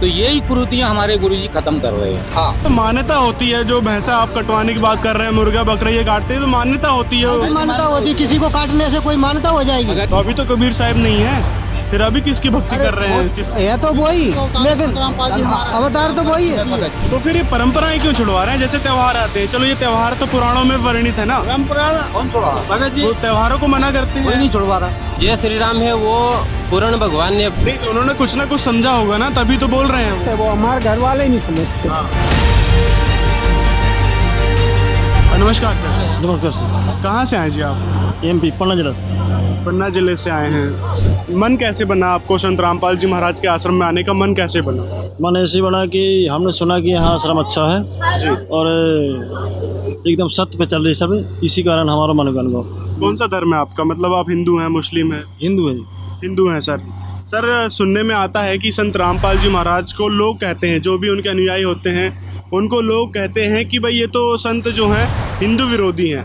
तो यही कुरीतियाँ हमारे गुरुजी खत्म कर रहे हैं। हाँ, तो मान्यता होती है, जो भैंसा आप कटवाने की बात कर रहे हैं, मुर्गा बकरा ये काटते हैं, तो मान्यता होती है। मान्यता होती है, किसी को काटने से कोई मान्यता हो जाएगी। तो अभी तो कबीर साहब नहीं है, फिर अभी किसकी भक्ति कर रहे हैं? किस है तो वही, लेकिन अवतार तो वही है। तो फिर ये परंपराएं क्यों छुड़वा रहे हैं? जैसे त्योहार आते हैं, चलो ये त्योहार तो पुराणों में वर्णित है ना, परंपरा कौन छोड़ा भगत जी? वो त्योहारों को मना करते हैं। कोई नहीं छुड़वा रहा। जय श्री राम है वो पूर्ण भगवान ने नहीं, तो उन्होंने कुछ ना कुछ समझा होगा ना, तभी तो बोल रहे हैं वो। वो हमारे घर वाले नहीं समझते। नमस्कार सर। नमस्कार सर। कहाँ से आए जी आप? MP पन्ना जिला से। पन्ना जिले से आए हैं। मन कैसे बना आपको संत रामपाल जी महाराज के आश्रम में आने का? मन कैसे बना? मन ऐसे बना कि हमने सुना कि यहाँ आश्रम अच्छा है और एकदम सत्य पे चल रही सब, इसी कारण हमारा मन बन गया। कौन सा धर्म है आपका? मतलब आप हिंदू हैं, मुस्लिम हैं? हिंदू है। हिंदू हैं सर। सर, सुनने में आता है कि संत रामपाल जी महाराज को लोग कहते हैं, जो भी उनके अनुयायी होते हैं उनको लोग कहते हैं कि भाई ये तो संत जो हैं हिंदू विरोधी हैं।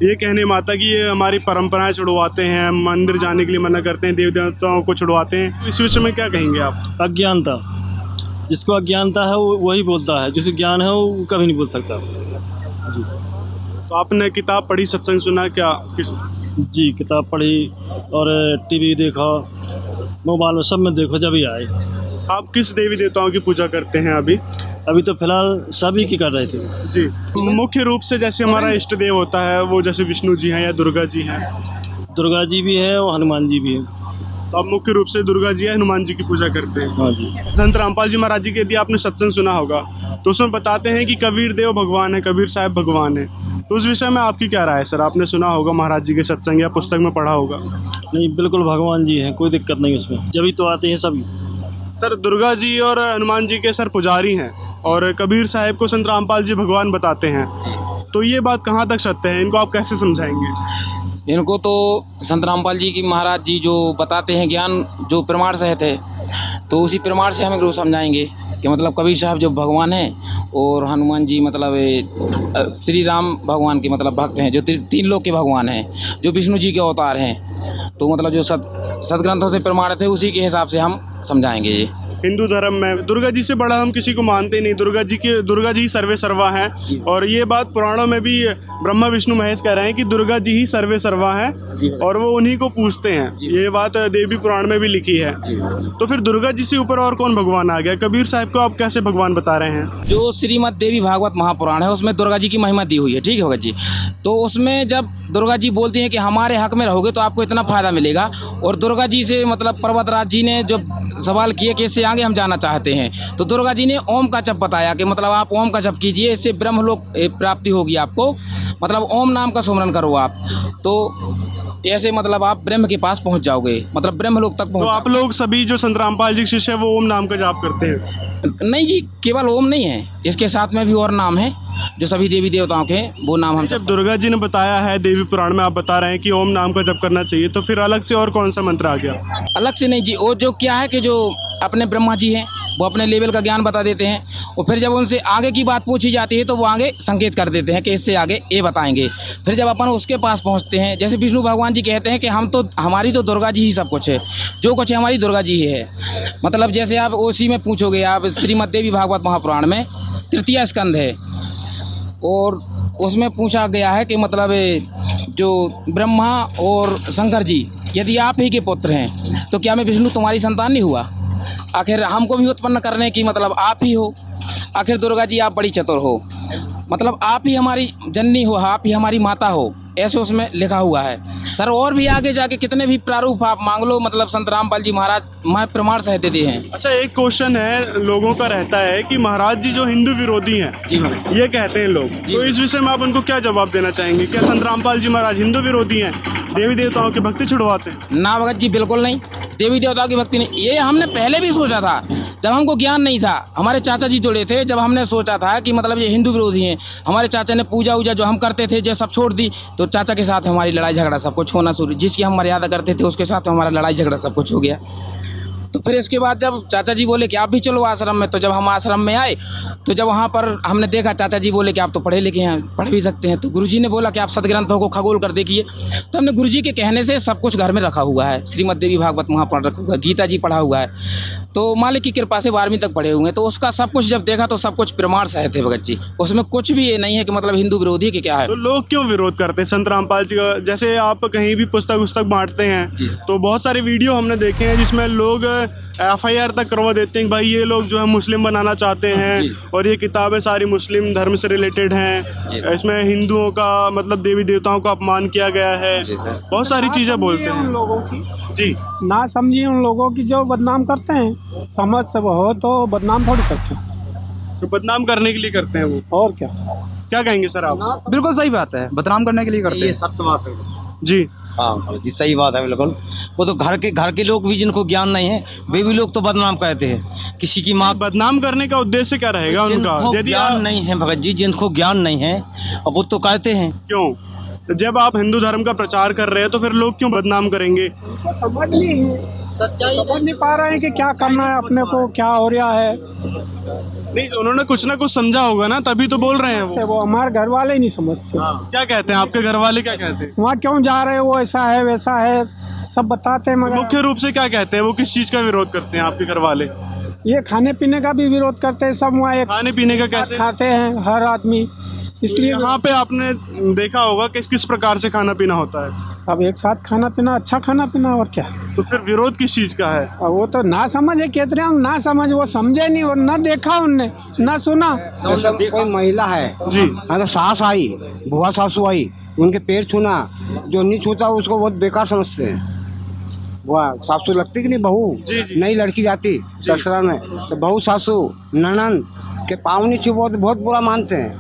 ये कहने माता कि ये हमारी परंपराएं छुड़वाते हैं, मंदिर जाने के लिए मना करते हैं, देवी देवताओं को छुड़वाते हैं। इस विषय में क्या कहेंगे आप? अज्ञानता, जिसको अज्ञानता है वो वही बोलता है, जिसको ज्ञान है वो कभी नहीं बोल सकता। जी। तो आपने किताब पढ़ी, सत्संग सुना क्या? किस जी, किताब पढ़ी और TV देखा, मोबाइल में सब में देखो जब ही आए। आप किस देवी देवताओं की पूजा करते हैं अभी? अभी तो फिलहाल सभी की कर रहे थे। जी, मुख्य रूप से जैसे हमारा इष्ट देव होता है वो जैसे विष्णु जी हैं या दुर्गा जी हैं। दुर्गा जी भी है और हनुमान जी भी है। तो आप मुख्य रूप से दुर्गा जी या हनुमान जी की पूजा करते हैं? हाँ जी। संत रामपाल जी महाराज जी के यदि आपने सत्संग सुना होगा तो उसमें बताते हैं कि कबीर देव भगवान है, कबीर साहब भगवान है। तो उस विषय में आपकी क्या राय है सर? आपने सुना होगा महाराज जी के सत्संग या पुस्तक में पढ़ा होगा? नहीं, बिल्कुल भगवान जी हैं, कोई दिक्कत नहीं उसमें, जब ही तो आते हैं सभी। सर, दुर्गा जी और हनुमान जी के सर पुजारी हैं और कबीर साहब को संत रामपाल जी भगवान बताते हैं, तो ये बात कहाँ तक सत्य है? इनको आप कैसे समझाएंगे? इनको तो संत रामपाल जी की महाराज जी जो बताते हैं ज्ञान, जो प्रमाण सहित है, तो उसी प्रमाण से हम इनको समझाएंगे कि मतलब कबीर साहब जो भगवान हैं और हनुमान जी मतलब श्री राम भगवान के मतलब भक्त हैं, जो तीन लोक के भगवान हैं, जो विष्णु जी के अवतार हैं। तो मतलब जो सदग्रंथों से प्रमाणित है उसी के हिसाब से हम समझाएंगे। ये हिंदू धर्म में दुर्गा जी से बड़ा हम किसी को मानते नहीं। दुर्गा जी ही सर्वे सर्वा हैं और ये बात पुराणों में भी ब्रह्मा विष्णु महेश कह रहे हैं कि दुर्गा जी ही सर्वे सर्वा हैं और वो उन्हीं को पूजते हैं। ये बात देवी पुराण में भी लिखी है। तो फिर दुर्गा जी से ऊपर और कौन भगवान आ गया? कबीर साहब को आप कैसे भगवान बता रहे हैं? जो श्रीमद् देवी भागवत महापुराण है उसमें दुर्गा जी की महिमा दी हुई है, ठीक है भगत जी। तो उसमें जब दुर्गा जी बोलती हैं कि हमारे हक में रहोगे तो आपको इतना फायदा मिलेगा, और दुर्गा जी से मतलब पर्वतराज जी ने जब सवाल किए कि इससे आगे हम जाना चाहते हैं, तो दुर्गा जी ने ओम का जप बताया कि मतलब आप ओम का जप कीजिए, इससे ब्रह्मलोक प्राप्ति होगी आपको। मतलब ओम नाम का सुमरन करो आप, तो ऐसे मतलब आप ब्रह्म के पास पहुंच जाओगे, मतलब ब्रह्मलोक तक पहुंच। तो आप लोग सभी जो संत रामपाल जी के शिष्य है वो ओम नाम का जाप करते हैं? नहीं जी, केवल ओम नहीं है, इसके साथ में भी और नाम है जो सभी देवी देवताओं के, वो नाम हम जब दुर्गा जी ने बताया है देवी पुराण में, आप बता रहे हैं कि ओम नाम का जप करना चाहिए, तो फिर अलग से और कौन सा मंत्र आ गया? अलग से नहीं जी, वो जो क्या है कि जो अपने ब्रह्मा जी हैं वो अपने लेवल का ज्ञान बता देते हैं, और फिर जब उनसे आगे की बात पूछी जाती है तो वो आगे संकेत कर देते हैं कि इससे आगे ये बताएंगे। फिर जब अपन उसके पास पहुंचते हैं, जैसे विष्णु भगवान जी कहते हैं कि हमारी तो दुर्गा जी ही सब कुछ है, जो कुछ है हमारी दुर्गा जी ही है। मतलब जैसे आप उसी में पूछोगे, आप श्रीमद् देवी भागवत महापुराण में 3 स्कंद है और उसमें पूछा गया है कि मतलब जो ब्रह्मा और शंकर जी यदि आप ही के पुत्र हैं तो क्या मैं विष्णु तुम्हारी संतान नहीं हुआ? आखिर हमको भी उत्पन्न करने की मतलब आप ही हो। आखिर दुर्गा जी आप बड़ी चतुर हो, मतलब आप ही हमारी जननी हो, आप ही हमारी माता हो, ऐसे उसमें लिखा हुआ है सर। और भी आगे जाके कितने भी प्रारूप आप मांग लो, मतलब संत रामपाल जी महाराज प्रमाण सहित देते हैं। अच्छा, एक क्वेश्चन है लोगों का रहता है कि महाराज जी जो हिंदू विरोधी हैं, जी हाँ, ये कहते हैं लोग, तो इस विषय में आप उनको क्या जवाब देना चाहेंगे? क्या संत रामपाल जी महाराज हिंदू विरोधी हैं, देवी देवताओं की भक्ति छुड़वाते हैं? ना भगत जी, बिल्कुल नहीं, देवी देवताओं की भक्ति नहीं। ये हमने पहले भी सोचा था, जब हमको ज्ञान नहीं था, हमारे चाचा जी जुड़े थे, जब हमने सोचा था कि मतलब ये हिंदू विरोधी हैं, हमारे चाचा ने पूजा वूजा जो हम करते थे जो सब छोड़ दी, तो चाचा के साथ हमारी लड़ाई झगड़ा सब कुछ होना शुरू, जिसकी हम मर्यादा करते थे उसके साथ हमारा लड़ाई झगड़ा सब कुछ हो गया। तो फिर इसके बाद जब चाचा जी बोले कि आप भी चलो आश्रम में, तो जब हम आश्रम में आए तो जब वहाँ पर हमने देखा, चाचा जी बोले कि आप तो पढ़े लिखे हैं, पढ़ भी सकते हैं, तो गुरुजी ने बोला कि आप सदग्रंथों को खगोल कर देखिए। तो हमने गुरुजी के कहने से सब कुछ घर में रखा हुआ है, श्रीमद् देवी भागवत महापुराण रखा हुआ है, गीता जी पढ़ा हुआ है। तो मालिक की कृपा से 12वीं तक पढ़े हुए हैं। तो उसका सब कुछ जब देखा तो सब कुछ प्रमाण सहित है भगत जी, उसमें कुछ भी ये नहीं है कि मतलब हिंदू विरोधी कि क्या है। तो लोग क्यों विरोध करते हैं संत रामपाल जी का? जैसे आप कहीं भी पुस्तक बांटते हैं तो बहुत सारे वीडियो हमने देखे हैं जिसमें लोग FIR तक करवा देते हैं कि भाई ये लोग जो है मुस्लिम बनाना चाहते हैं और ये किताबें सारी मुस्लिम धर्म से रिलेटेड हैं, इसमें हिंदुओं का मतलब देवी देवताओं का अपमान किया गया है, बहुत सारी चीज़ें बोलते हैं। उन लोगों की जी ना समझिए, उन लोगों की जो बदनाम करते हैं, समझ सब हो तो बदनाम थोड़ी करते हैं, तो बदनाम करने के लिए करते हैं वो। और क्या। क्या कहेंगे सर आप? बिल्कुल सही बात है, बदनाम करने के लिए करते हैं। सत्य बात है जी हाँ जी, सही बात है बिल्कुल। वो तो घर के लोग भी जिनको ज्ञान नहीं है वे भी लोग तो बदनाम करते हैं। किसी की माँ बदनाम करने का उद्देश्य क्या रहेगा उनका? जिनको यदि ज्ञान नहीं है भगत जी, जिनको ज्ञान नहीं है अब वो तो कहते हैं। क्यों? जब आप हिंदू धर्म का प्रचार कर रहे हैं तो फिर लोग क्यों बदनाम करेंगे? समझ नहीं पा रहे हैं कि क्या करना है अपने को, क्या हो रहा है। नहीं, उन्होंने कुछ ना कुछ समझा होगा ना, तभी तो बोल रहे हैं वो। हमारे घर वाले ही नहीं समझते। क्या कहते हैं आपके घर वाले? क्या कहते हैं वहाँ क्यों जा रहे हैं, वो ऐसा है वैसा है सब बताते हैं, मगर मुख्य रूप से क्या कहते हैं? वो किस चीज का विरोध करते हैं आपके घर वाले? ये खाने पीने का भी विरोध करते हैं। सब वहाँ एक खाने पीने का कैसे? खाते हैं हर आदमी, इसलिए यहाँ पे आपने देखा होगा कि किस प्रकार से खाना पीना होता है। सब एक साथ खाना पीना, अच्छा खाना पीना, और क्या। तो फिर विरोध किस चीज का है? और वो तो ना समझ है, कहते हैं ना समझ, वो समझे नहीं और ना देखा उनने, ना सुना। कोई महिला है जी अगर सास आई, बुआ सासू आई, उनके पैर छूना, जो नहीं छूता उसको बहुत बेकार समझते हैं। बुआ सासू लगती कि नहीं, बहू जी, जी। नई लड़की जाती ससुराल में तो बहू सासू ननन के पाँव नहीं छुओ तो बहुत बुरा मानते हैं।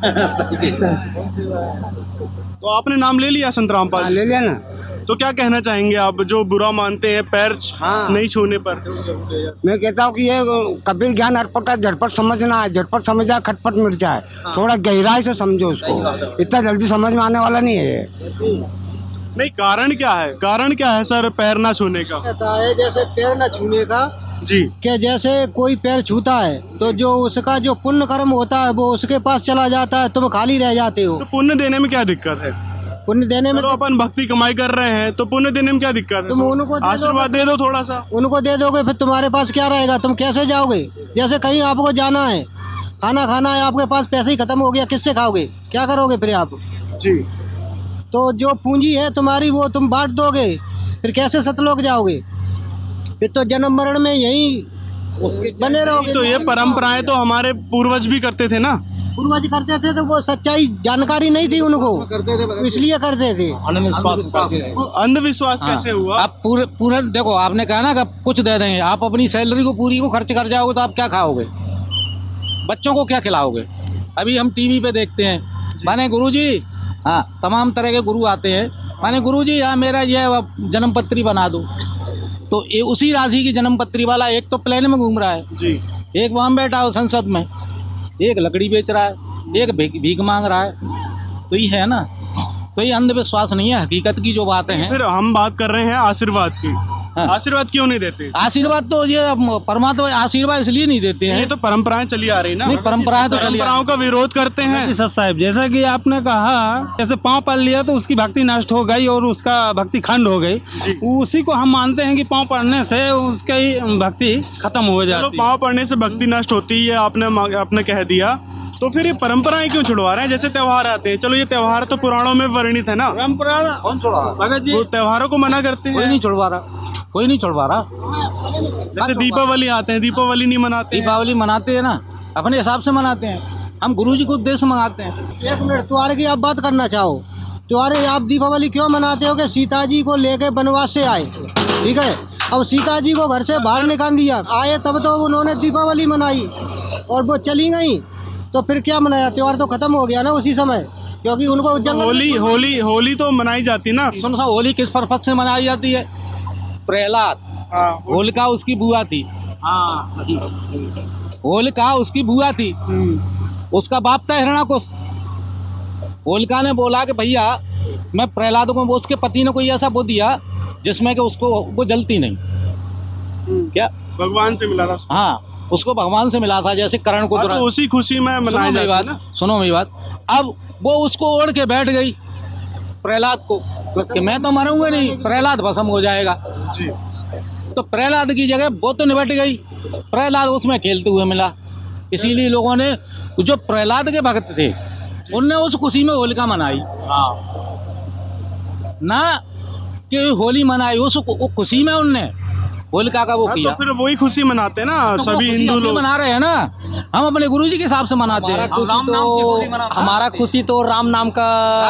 तो आपने नाम ले लिया संत रामपाल हाँ, जी। ले लिया ना। तो क्या कहना चाहेंगे आप जो बुरा मानते हैं पैर हाँ। नहीं छूने पर? मैं कहता हूँ कि ये कबीर ज्ञान अटपट है, झटपट समझना है, झटपट समझ जाए खटपट मिट जाए। थोड़ा गहराई से समझो उसको, इतना जल्दी समझ में आने वाला नहीं है ये। नहीं, कारण क्या है? कारण क्या है सर पैर ना छूने का? है जैसे पैर न छूने का जी कि जैसे कोई पैर छूता है तो जो उसका जो पुण्य कर्म होता है वो उसके पास चला जाता है, तुम खाली रह जाते हो। तो पुण्य देने में क्या दिक्कत है? पुण्य देने में चलो अपन भक्ति कमाई कर रहे हैं तो पुण्य देने में क्या दिक्कत है? तुम उनको दे दो। आशीर्वाद दे दो थोड़ा सा। उनको दे दोगे फिर तुम्हारे पास क्या रहेगा, तुम कैसे जाओगे? जैसे कहीं आपको जाना है, खाना खाना है, आपके पास पैसे ही खत्म हो गया, किससे खाओगे, क्या करोगे फिर आप? जी तो जो पूंजी है तुम्हारी वो तुम बांट दोगे, फिर कैसे सतलोक जाओगे? फिर तो जन्म मरण में यही बने रहोगे। तो ये परंपराएं तो हमारे पूर्वज भी करते थे ना। पूर्वज करते थे तो वो सच्चाई जानकारी नहीं थी उनको, इसलिए करते थे। अंधविश्वास कैसे हुआ? आप पूरा देखो, आपने कहा ना कि कुछ दे देंगे, आप अपनी सैलरी को पूरी को खर्च कर जाओगे तो आप क्या खाओगे, बच्चों को क्या खिलाओगे? अभी हम टीवी पे देखते हैं, माने गुरुजी, हाँ तमाम तरह के गुरु आते हैं, माने गुरुजी यहाँ मेरा ये जन्म पत्री बना दो, तो ये उसी राशि की जन्म पत्री वाला एक तो प्लेन में घूम रहा है जी, एक वहाँ बैठा हो संसद में, एक लकड़ी बेच रहा है, एक भीख मांग रहा है। तो ये है ना, तो ये अंधविश्वास नहीं है, हकीकत की जो बातें हैं। फिर हम बात कर रहे हैं आशीर्वाद की। हाँ। आशीर्वाद क्यों नहीं देते? आशीर्वाद तो ये परमात्मा आशीर्वाद इसलिए नहीं देते ये हैं, तो परंपराएं चली आ रही ना। नहीं परंपराएं तो चली आ रही परंपराओं का विरोध करते हैं। सर साहब, जैसा कि आपने कहा, जैसे पाँव पड़ लिया तो उसकी भक्ति नष्ट हो गई और उसका भक्ति खंड हो गई, उसी को हम मानते हैं कि पाँव पड़ने से उसकी भक्ति खत्म हो चलो, जाती है। पाँव पड़ने से भक्ति नष्ट होती है, आपने कह दिया, तो फिर ये परंपराएं क्यों छुड़वा रहे हैं? जैसे त्योहार आते हैं, चलो ये त्योहार तो पुराणों में वर्णित है ना, परंपरा कौन छुड़वा भगत जी, वो त्योहारों को मना करते कोई हैं। नहीं छुड़वा रहा, कोई नहीं छुड़वा रहा। जैसे दीपावली आते हैं, दीपावली नहीं मनाते हैं। दीपावली मनाते हैं ना, अपने हिसाब से मनाते हैं, हम गुरुजी को उद्देश्य मंगाते हैं। एक मिनट, त्योहार की आप बात करना चाहो, त्योहार आप दीपावली क्यों मनाते हो? कि सीता जी को लेके वनवास से आए, ठीक है, अब सीता जी को घर से बाहर निकाल दिया, आए तब तो उन्होंने दीपावली मनाई और वो चली गई, तो फिर क्या मनाया? त्योहार तो खत्म हो गया ना उसी समय, क्योंकि उनको जंगल होली तो मनाई जाती ना। सुनो सा, होली किस पर्पज से मनाई जाती है? प्रहलाद, होलिका उसकी बुआ थी, हाँ होलिका उसकी बुआ थी, उसका बाप था हिरण्याकुश। होलिका ने बोला कि भैया मैं प्रहलाद को, उसके पति ने कोई ऐसा वो दिया जिसमें कि उसको वो जलती नहीं, क्या भगवान से मिला था। हाँ, उसको भगवान से मिला था, जैसे कर्ण को तो उसी खुशी में मनाई जाती है ना। सुनो मेरी बात, अब वो उसको ओढ़ के बैठ गई प्रहलाद को कि मैं तो मरूंगा नहीं, प्रहलाद भस्म हो जाएगा। जी। तो प्रहलाद की जगह वो तो निपट गई, प्रहलाद उसमें खेलते हुए मिला, इसीलिए लोगों ने जो प्रहलाद के भक्त थे उनने उस खुशी में होलिका मनाई, ना कि होली मनाई, उस खुशी में उनने होलिका का वो किया। तो फिर वही खुशी मनाते हैं ना तो सभी वो खुशी हिंदू हम भी लोग। मना रहे हैं ना, हम अपने गुरुजी के हिसाब से मनाते हैं। हमारा खुशी तो राम नाम का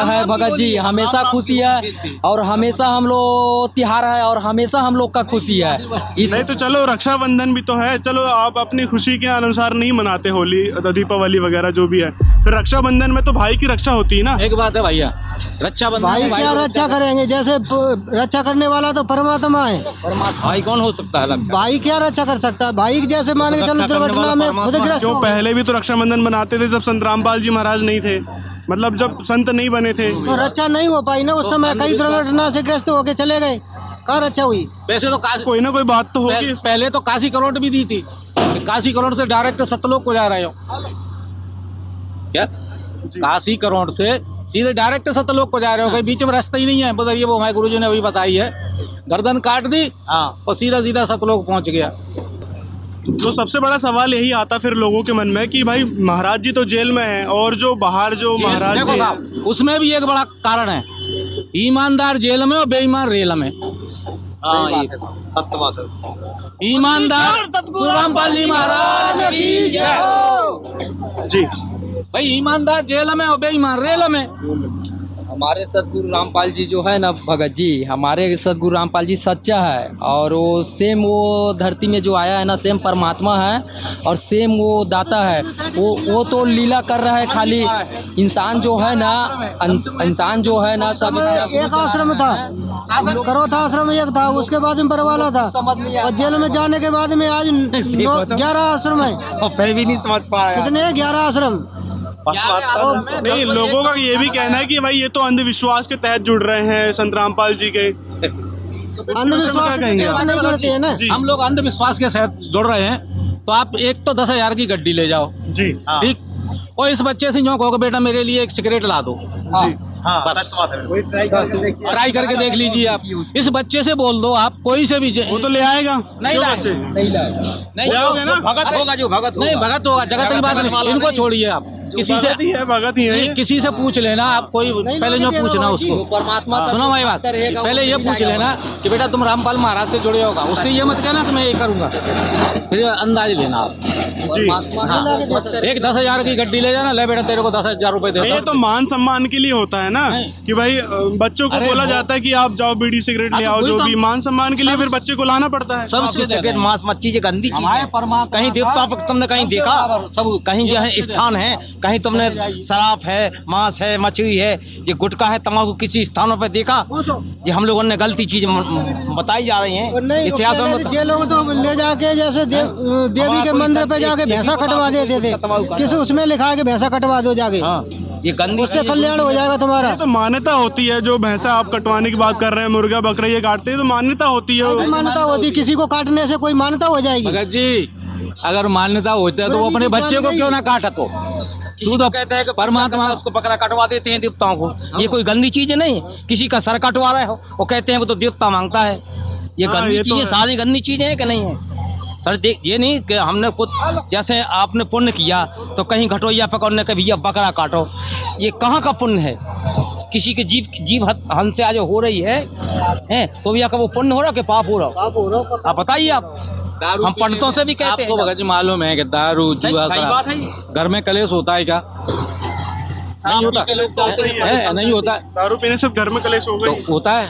है भगत जी, हमेशा खुशी है और हमेशा हम लोग त्योहार है और हमेशा हम लोग का खुशी है। नहीं तो चलो रक्षाबंधन भी तो है, चलो आप अपनी खुशी के अनुसार नहीं मनाते होली दीपावली वगैरह जो भी है, फिर रक्षाबंधन में तो भाई की रक्षा होती है ना। एक बात है भैया, रक्षाबंधन भाई क्या रक्षा करेंगे, जैसे रक्षा करने वाला तो परमात्मा है, भाई कौन हो सकता है भाई क्या रक्षा कर सकता है। भाई जैसे मान के चलो दुर्घटना में खुदग्रस्त जो हो गए, पहले भी तो रक्षाबंधन बनाते थे जब संत रामपाल जी महाराज नहीं थे, मतलब जब संत नहीं बने थे तो रक्षा नहीं हो पाई ना उस समय, कई दुर्घटना से ग्रस्त होके चले गए, कहाँ रक्षा हुई। वैसे तो कोई ना कोई बात तो होगी। पहले तो काशी करोड़ भी दी थी, काशी करोड़ से डायरेक्ट सतलोक को जा रहे हो क्या, काशी करोड़ से सीधे डायरेक्ट सतलोक को जा रहे हो, कहीं बीच में रास्ता ही नहीं है। बताइए, वो हमारे गुरुजी ने अभी बताई है, गर्दन काट दी और सीधा सीधा सतलोक पहुंच गया। तो सबसे बड़ा सवाल यही आता फिर लोगों के मन में कि भाई महाराज जी तो जेल में हैं और जो बाहर जो महाराज देखो जी साहब, उसमें भी एक बड़ा कारण है, ईमानदार जेल में और बेईमान रेल में। सत्य बात है। ईमानदार गुरु रामपाल जी महाराज की जय। जी भाई ईमानदार जेल में और बेईमान रेल में। हमारे सदगुरु रामपाल जी जो है ना भगत जी, हमारे सदगुरु रामपाल जी सच्चा है और वो सेम वो धरती में जो आया है ना सेम परमात्मा है और सेम वो दाता है। वो तो लीला कर रहा है खाली, इंसान जो है ना इंसान जो है ना सब एक आश्रम था, करोथा आश्रम एक था, उसके बाद में बरवाला था और जेल में जाने के बाद में आज 11 आश्रम है। फिर भी नहीं समझ पाया कितने हैं? 11 आश्रम। नहीं, लोगों का ये भी कहना है कि भाई ये तो अंधविश्वास के तहत जुड़ रहे हैं संत रामपाल जी के। अंधविश्वास क्या कहेंगे आप? नहीं जुड़ते हैं ना। हम लोग अंधविश्वास के साथ जुड़ रहे हैं, तो आप एक तो 10,000 की गड्डी ले जाओ, जी ठीक, और इस बच्चे से यूँ कहो कि बेटा मेरे लिए एक सिगरेट ला दो, जी बस ट्राई करके देख लीजिए आप। इस बच्चे से बोल दो आप, कोई से भी वो तो ले आएगा। नहीं क्यों लाए। बच्चे? नहीं लाओगे ना? भगत होगा जो भगत होगा। नहीं, भगत होगा, जगत की बात नहीं, इनको छोड़िए आप। किसी से भगत ही है, भगत ही है। नहीं, किसी से पूछ लेना आप, कोई पहले जो पूछना उसको, परमात्मा सुनो भाई बात, पहले ये पूछ लेना कि बेटा तुम रामपाल महाराज से जुड़े होगा, उससे ये मत कहना कि मैं ये करूंगा, फिर अंदाज लेना आप। एक 10,000 की गड्डी ले जाना, ले बेटा तेरे को 10,000 रुपए दे। ये तो मान सम्मान के लिए होता है ना कि भाई बच्चों को अरे बोला वो- जाता है कि आप जाओ बीड़ी सिगरेट ले हाँ, आओ, तो जो वही भी तो- मान सम्मान के लिए फिर बच्चे को लाना पड़ता है। सबसे सिगरेट मांस मच्छी ये गंदी चीज हमारे है। परमात्मा कहीं देवता भक्त तुमने कहीं देखा, सब कहीं जो है स्थान है, कहीं तुमने शराब है, मांस है, मछली है, ये गुटखा है, तंबाकू किसी स्थानों पे देखा? ये हम लोगों ने गलती चीज बताई जा रही और नहीं, है इतिहास में। ये लोग तो ले जाके जैसे देवी के मंदिर पे जाके भैंसा कटवा देते थे, किसी उसमें लिखा है कि भैंसा कटवा दो जाके, ये गंदी उससे कल्याण हो जाएगा तुम्हारा। ये तो मान्यता होती है, जो भैंसा आप कटवाने की बात कर रहे हैं, मुर्गा बकरा ये काटते हैं तो मान्यता होती है। मान्यता होती, किसी को काटने से कोई मान्यता हो जाएगी। भगत जी, अगर मान्यता होती है तो वो अपने बच्चे को क्यों ना काटा? तो तू तो कहते हैं कि परमात्मा उसको बकरा कटवा देते हैं देवताओं को। ये कोई गंदी चीज नहीं, किसी का सर कटवा रहे हो वो कहते हैं वो तो देवता मांगता है। ये गंदी ये तो चीजें है। सारी गंदी चीजें हैं कि नहीं है सर? देख, ये नहीं कि हमने कुछ जैसे आपने पुण्य किया तो कहीं घटोइया पकड़ने के भैया बकरा काटो, ये कहाँ का पुण्य है? किसी के जीव हंसे आज हो रही है तो भैया का वो पुण्य हो रहा कि पाप हो रहा? आप बताइए आप। हम पंडितों से भी कहते हैं। आपको भगत जी मालूम है कि दारू जुआ सही बात है ये। घर में कलेश होता है क्या? नहीं होता है, नहीं होता है। दारू पीने से घर में कलेश हो तो गई। होता है।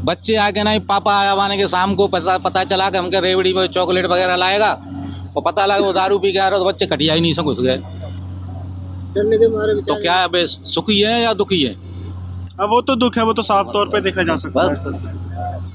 बच्चे आके नहीं, पापा आया वाने के शाम को पता चला कि हमके रेवड़ी में चॉकलेट वगैरह लाएगा और पता लगा वो दारू पी के आ रहा, तो बच्चे खटिया ही नहीं से घुस गए। तो क्या है, बे सुखी है या दुखी है? अब वो तो दुख है, वो तो साफ तौर पे देखा जा सकता बस है।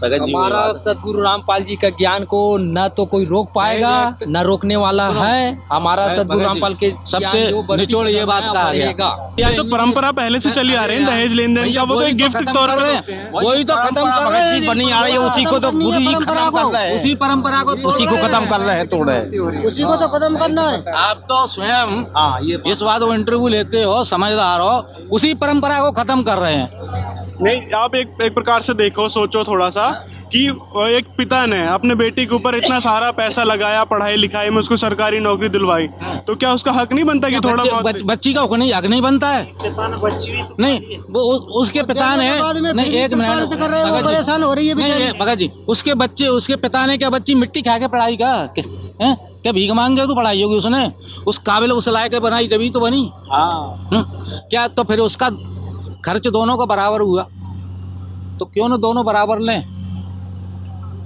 भगत जी हमारा सदगुरु रामपाल जी का ज्ञान को न तो कोई रोक पाएगा न रोकने वाला है। हमारा सदगुरु रामपाल के सबसे ज्ञान जो बढ़ती निचोड़ ये बात कहा गया। बढ़ेगा। ये तो परंपरा पहले से चली आ रही है, दहेज लेन देन का, वो तो एक गिफ्ट के तौर पर होते हैं। वही तो खत्म कर रहे हैं, बनी आ रही है, उसी को तो गुरु जी खत्म कर रहे हैं, उसी परंपरा को उसी को खत्म कर रहे हैं, तोड़ रहे हैं। उसी को तो खत्म करना है। आप तो स्वयं हाँ, ये इस बात को इंटरव्यू लेते हो, समझदार हो, उसी परंपरा को खत्म कर रहे हैं। नहीं, आप एक प्रकार से देखो, सोचो थोड़ा सा कि एक पिता ने अपने बेटे के ऊपर इतना सारा पैसा लगाया पढ़ाई लिखाई में, उसको सरकारी नौकरी दिलवाई, तो क्या उसका हक नहीं बनता कि थोड़ा बहुत बच्ची का हक नहीं बनता है? नहीं, वो उसके पिता ने नहीं, एक मिनट परेशान हो रही है नहीं भगत जी, उसके पिता ने क्या बच्ची मिट्टी खा के पढ़ाई का क्या भीख मांग के तो पढ़ाई होगी उसने? उस काबिल उस लायक बनाई तभी तो बनी। क्या तो फिर उसका खर्च दोनों का बराबर हुआ, तो क्यों न दोनों बराबर लें?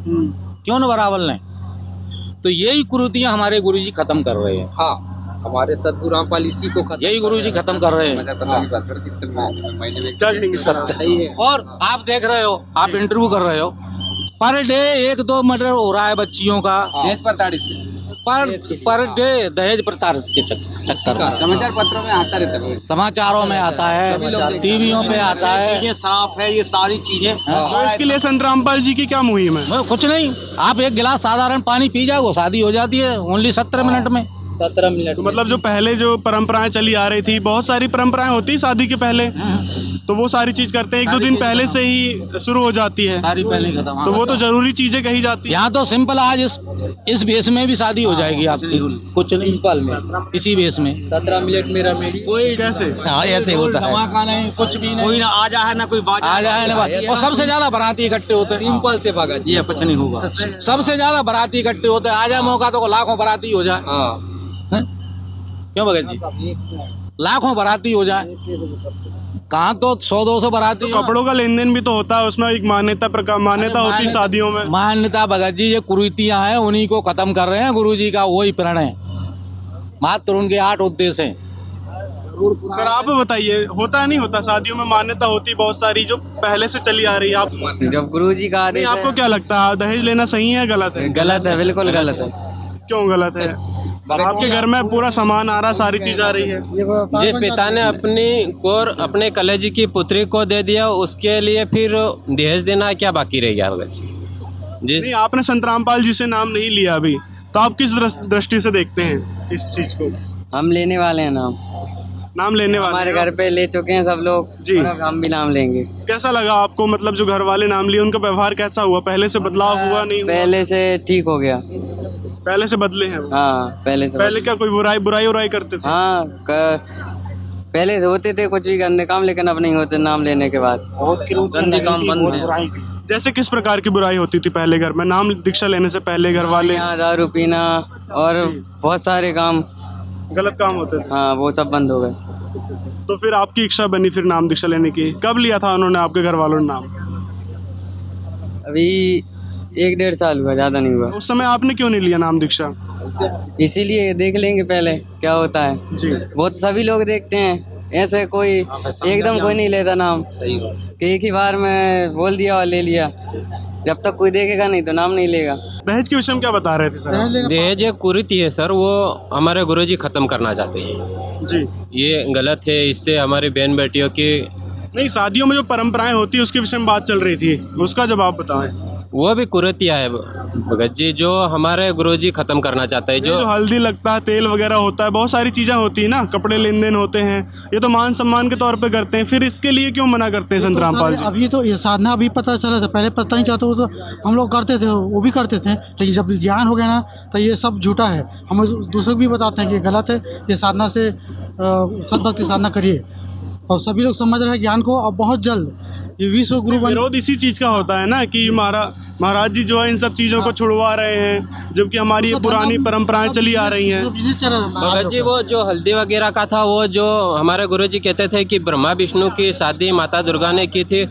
क्यों न बराबर लें? तो यही कुरीतियां हमारे गुरुजी खत्म कर रहे हैं। हाँ, हमारे सदगुरु रामपाल इसी को यही गुरुजी खत्म कर रहे हैं। क्या कहेंगे? सही है। और आप देख रहे हो, आप इंटरव्यू कर रहे हो, पर डे 1-2 मर्डर हो रहा है बच्चियों का, देश प्रताड़ित से पर डे दहेज प्रताड़ित के चक्कर में। समाचार पत्रों में आता रहता है, समाचारों में आता है, टीवियों पे आता है, ये साफ है, ये सारी चीजें। तो इसके लिए संत रामपाल जी की क्या मुहिम है? कुछ नहीं, आप एक गिलास साधारण पानी पी जाओ, वो शादी हो जाती है ओनली 17 मिनट में। 17 मिनट। तो मतलब जो पहले जो परंपराएं चली आ रही थी, बहुत सारी परंपराएं होती शादी के पहले, तो वो सारी चीज करते हैं 1-2 दिन पहले से ही शुरू हो जाती है, सारी पहले खत्म। तो वो तो जरूरी चीजें कही जाती है। यहाँ तो सिंपल आज इस बेस में भी शादी हो जाएगी आपकी, कुछ नहीं, सिंपल में इसी बेस में 17 मिनट मेरा मेरी कोई कैसे? हाँ, ऐसे होता है। धमाका नहीं, कुछ भी नहीं, कोई ना आ जाए ना कोई बात आ जाए ना बात। और सबसे ज्यादा बाराती इकट्ठे होते हैं, सिंपल से भगत जी। ये कुछ नहीं होगा। सबसे ज्यादा बाराती इकट्ठे होते हैं। आ जाए मौका तो लाखों बाराती हो जाए। हाँ, क्यों भगत जी? लाखों बाराती हो जाए, कहाँ तो 100-200 बाराती हो। कपड़ों का लेन देन भी तो होता है, उसमें एक मान्यता होती है शादियों में। मान्यता भगत जी, ये कुरीतियां हैं, उन्हीं को खत्म कर रहे हैं गुरुजी का वही प्रण है, मात्र उनके 8 उद्देश्य हैं। सर आप बताइए, होता नहीं होता शादियों में मान्यता होती बहुत सारी जो पहले से चली आ रही है? आप जब गुरुजी का नहीं, आदेश आपको है, क्या लगता है दहेज लेना सही है गलत है? गलत है, बिल्कुल गलत है। क्यों गलत है? आपके घर में पूरा सामान आ रहा, सारी चीज आ रही है। जिस पिता ने अपने कलेजी की पुत्री को दे दिया, उसके लिए फिर दहेज देना क्या बाकी रह गया भगत जी? नहीं, आपने संत रामपाल जी से नाम नहीं लिया अभी, तो आप किस दृष्टि से देखते हैं इस चीज को? हम लेने वाले हैं नाम लेने वाले हमारे हैं? घर पे ले चुके हैं सब लोग जी। और अब हम भी नाम लेंगे। कैसा लगा आपको, मतलब जो घर वाले नाम लिए उनका व्यवहार कैसा हुआ? पहले से बदलाव हुआ नहीं हुआ? पहले से ठीक हो गया। पहले से बदले हैं वो? हाँ, पहले क्या कोई बुराई करते थे? हाँ, पहले से होते थे कुछ भी गंदे काम, लेकिन अब नहीं होते नाम लेने के बाद। गंदे काम बंद है। जैसे किस प्रकार की बुराई होती थी पहले घर में, नाम दीक्षा लेने से पहले घर वाले? यहाँ दारू पीना और बहुत सारे काम, गलत काम होते थे। हाँ, वो सब बंद हो गए। तो फिर आपकी इच्छा बनी फिर नाम दीक्षा लेने की? कब लिया था उन्होंने आपके घर वालों ने नाम? अभी 1-1.5 साल हुआ, ज़्यादा नहीं हुआ। उस समय आपने क्यों नहीं लिया नाम दीक्षा? इसीलिए देख लेंगे पहले क्या होता है। जी। वो तो सभी लोग देखते हैं, ऐसे कोई एकदम कोई नहीं लेता नाम। सही बात। कि एक ही बार में बोल दिया और ले लिया, जब तक कोई देखेगा नहीं तो नाम नहीं लेगा। दहेज के विषय में क्या बता रहे थे सर? दहेज एक कुरीति है सर, वो हमारे गुरुजी खत्म करना चाहते हैं। जी। ये गलत है, इससे हमारी बहन बेटियों की नहीं, शादियों में जो परंपराएं होती है उसके विषय में बात चल रही थी, उसका जवाब बताएं। वो भी कुरीतियाँ है भगत जी, जो हमारे गुरुजी खत्म करना चाहते हैं। जो हल्दी लगता है, तेल वगैरह होता है, बहुत सारी चीजें होती है ना, कपड़े लेन देन होते हैं, ये तो मान सम्मान के तौर पे करते हैं, फिर इसके लिए क्यों मना करते हैं संत रामपाल जी? अभी तो ये साधना अभी पता चला था, पहले पता नहीं चलता, वो तो हम लोग करते थे, वो भी करते थे, लेकिन जब ज्ञान हो गया ना तो ये सब झूठा है। हम दूसरों को भी बताते हैं कि गलत है, ये साधना से सद्भक्ति साधना करिए, और सभी लोग समझ रहे हैं ज्ञान को। अब बहुत जल्द ये विश्व गुरु विरोध इसी चीज का होता है ना कि महाराज जी जो है इन सब चीजों को छुड़वा रहे हैं, जबकि हमारी ये पुरानी परंपराएं चली आ रही हैं। भगत जी, वो जो हल्दी वगैरह का था, वो जो हमारे गुरुजी कहते थे कि ब्रह्मा विष्णु की शादी माता दुर्गा ने की थी,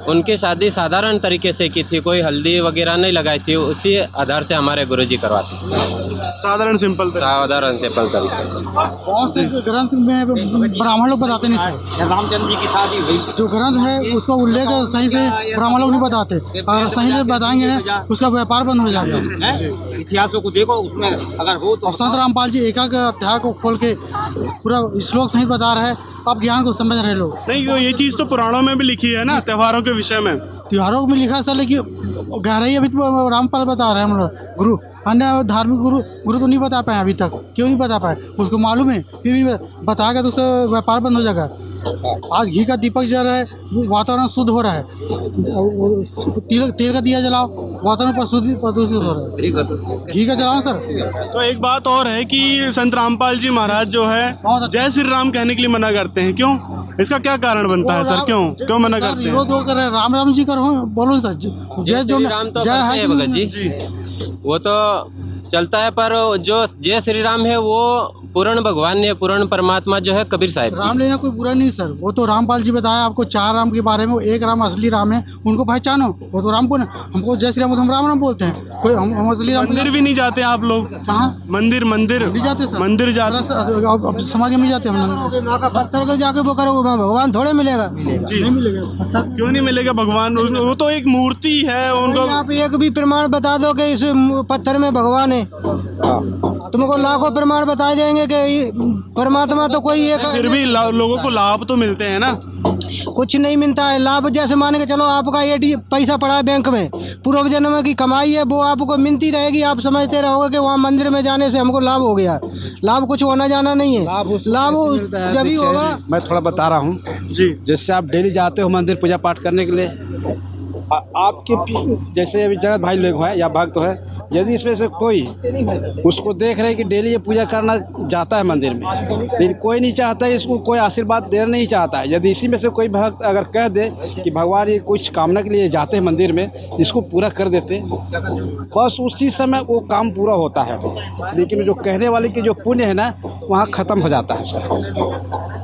उनकी शादी साधारण तरीके से की थी, कोई हल्दी वगैरह नहीं लगाई थी, उसी आधार से हमारे गुरुजी करवाते। साधारण सिंपल तरीके से। बहुत से ग्रंथ में ब्राह्मण लोग बताते नहीं थे। रामचंद्र जी की शादी हुई, जो ग्रंथ है उसका उल्लेख सही से ब्राह्मण लोग नहीं बताते, और सही से बताएंगे ना उसका व्यापार बंद हो जाएगा। इतिहासों को देखो, उसमें अगर हो तो। और संत रामपाल जी एक अध्याय को खोल के पूरा श्लोक सहित बता रहे हैं, अब ज्ञान को समझ रहे लोग। नहीं, तो ये चीज तो पुराणों में भी लिखी है ना, त्योहारों के विषय में। त्योहारों में लिखा सर, लेकिन गहराई अभी तो रामपाल बता रहे हैं हम लोग गुरु, अन्य धार्मिक गुरु तो नहीं बता पाए अभी तक। क्यों नहीं बता पाए? उसको मालूम है, फिर भी बताएगा तो उसका व्यापार बंद हो जाएगा। आज घी का दीपक जल रहा है, वातावरण शुद्ध हो रहा है। तेल का दिया जलाओ, वातावरण प्रदूषित हो रहा है। घी का जलाओ सर। तो एक बात और है कि संत रामपाल जी महाराज जो है जय श्री राम कहने के लिए मना करते हैं, क्यों? इसका क्या कारण बनता है सर? क्यों मना करते हैं? विरोध कर रहे हैं। राम राम जी करो, बोलो सर। जय जो राम तो जय करते हैं भगत जी, जी वो तो चलता है, पर जो जय श्री राम है वो पूर्ण भगवान ने, पूर्ण परमात्मा जो है कबीर साहब जी। राम लेना कोई बुरा नहीं सर, वो तो रामपाल जी बताया आपको 4 राम के बारे में। एक राम असली राम है, उनको पहचानो, वो तो राम को हमको जय श्री राम, तो हम राम राम बोलते हैं। कोई हम असली राम मंदिर भी नहीं जाते आप लोग? कहाँ मंदिर नहीं जाते सर, मंदिर जाते अब समाज में नहीं जाते हम लोग। माँ का पत्थर को जाके वो करो, भगवान थोड़े मिलेगा। जी नहीं मिलेगा पत्थर। क्यों नहीं मिलेगा भगवान? वो तो एक मूर्ति है उनको। आप एक भी प्रमाण बता दो कि इस पत्थर में भगवान है, तुमको लाखों प्रमाण बता देंगे कि परमात्मा तो कोई एक। फिर भी लोगों को लाभ तो मिलते हैं ना? कुछ नहीं मिलता है लाभ। जैसे मान के चलो आपका पैसा पड़ा है बैंक में, पूर्व जन्म की कमाई है, वो आपको मिलती रहेगी। आप समझते रहोगे कि वहाँ मंदिर में जाने से हमको लाभ हो गया। लाभ कुछ होना जाना नहीं है, लाभ जब ही होगा। मैं थोड़ा बता रहा हूँ जी। जैसे आप डेली जाते हो मंदिर पूजा पाठ करने के लिए, आपके जैसे अभी जगत भाई लोग हैं या भक्त है, यदि इसमें से कोई उसको देख रहे हैं कि डेली ये पूजा करना जाता है मंदिर में, लेकिन कोई नहीं चाहता है इसको, कोई आशीर्वाद देना नहीं चाहता है, यदि इसी में से कोई भक्त अगर कह दे कि भगवान ये कुछ कामना के लिए जाते हैं मंदिर में, इसको पूरा कर देते, बस उसी समय वो काम पूरा होता है। लेकिन जो कहने वाले की जो पुण्य है ना, वहाँ ख़त्म हो जाता है सर।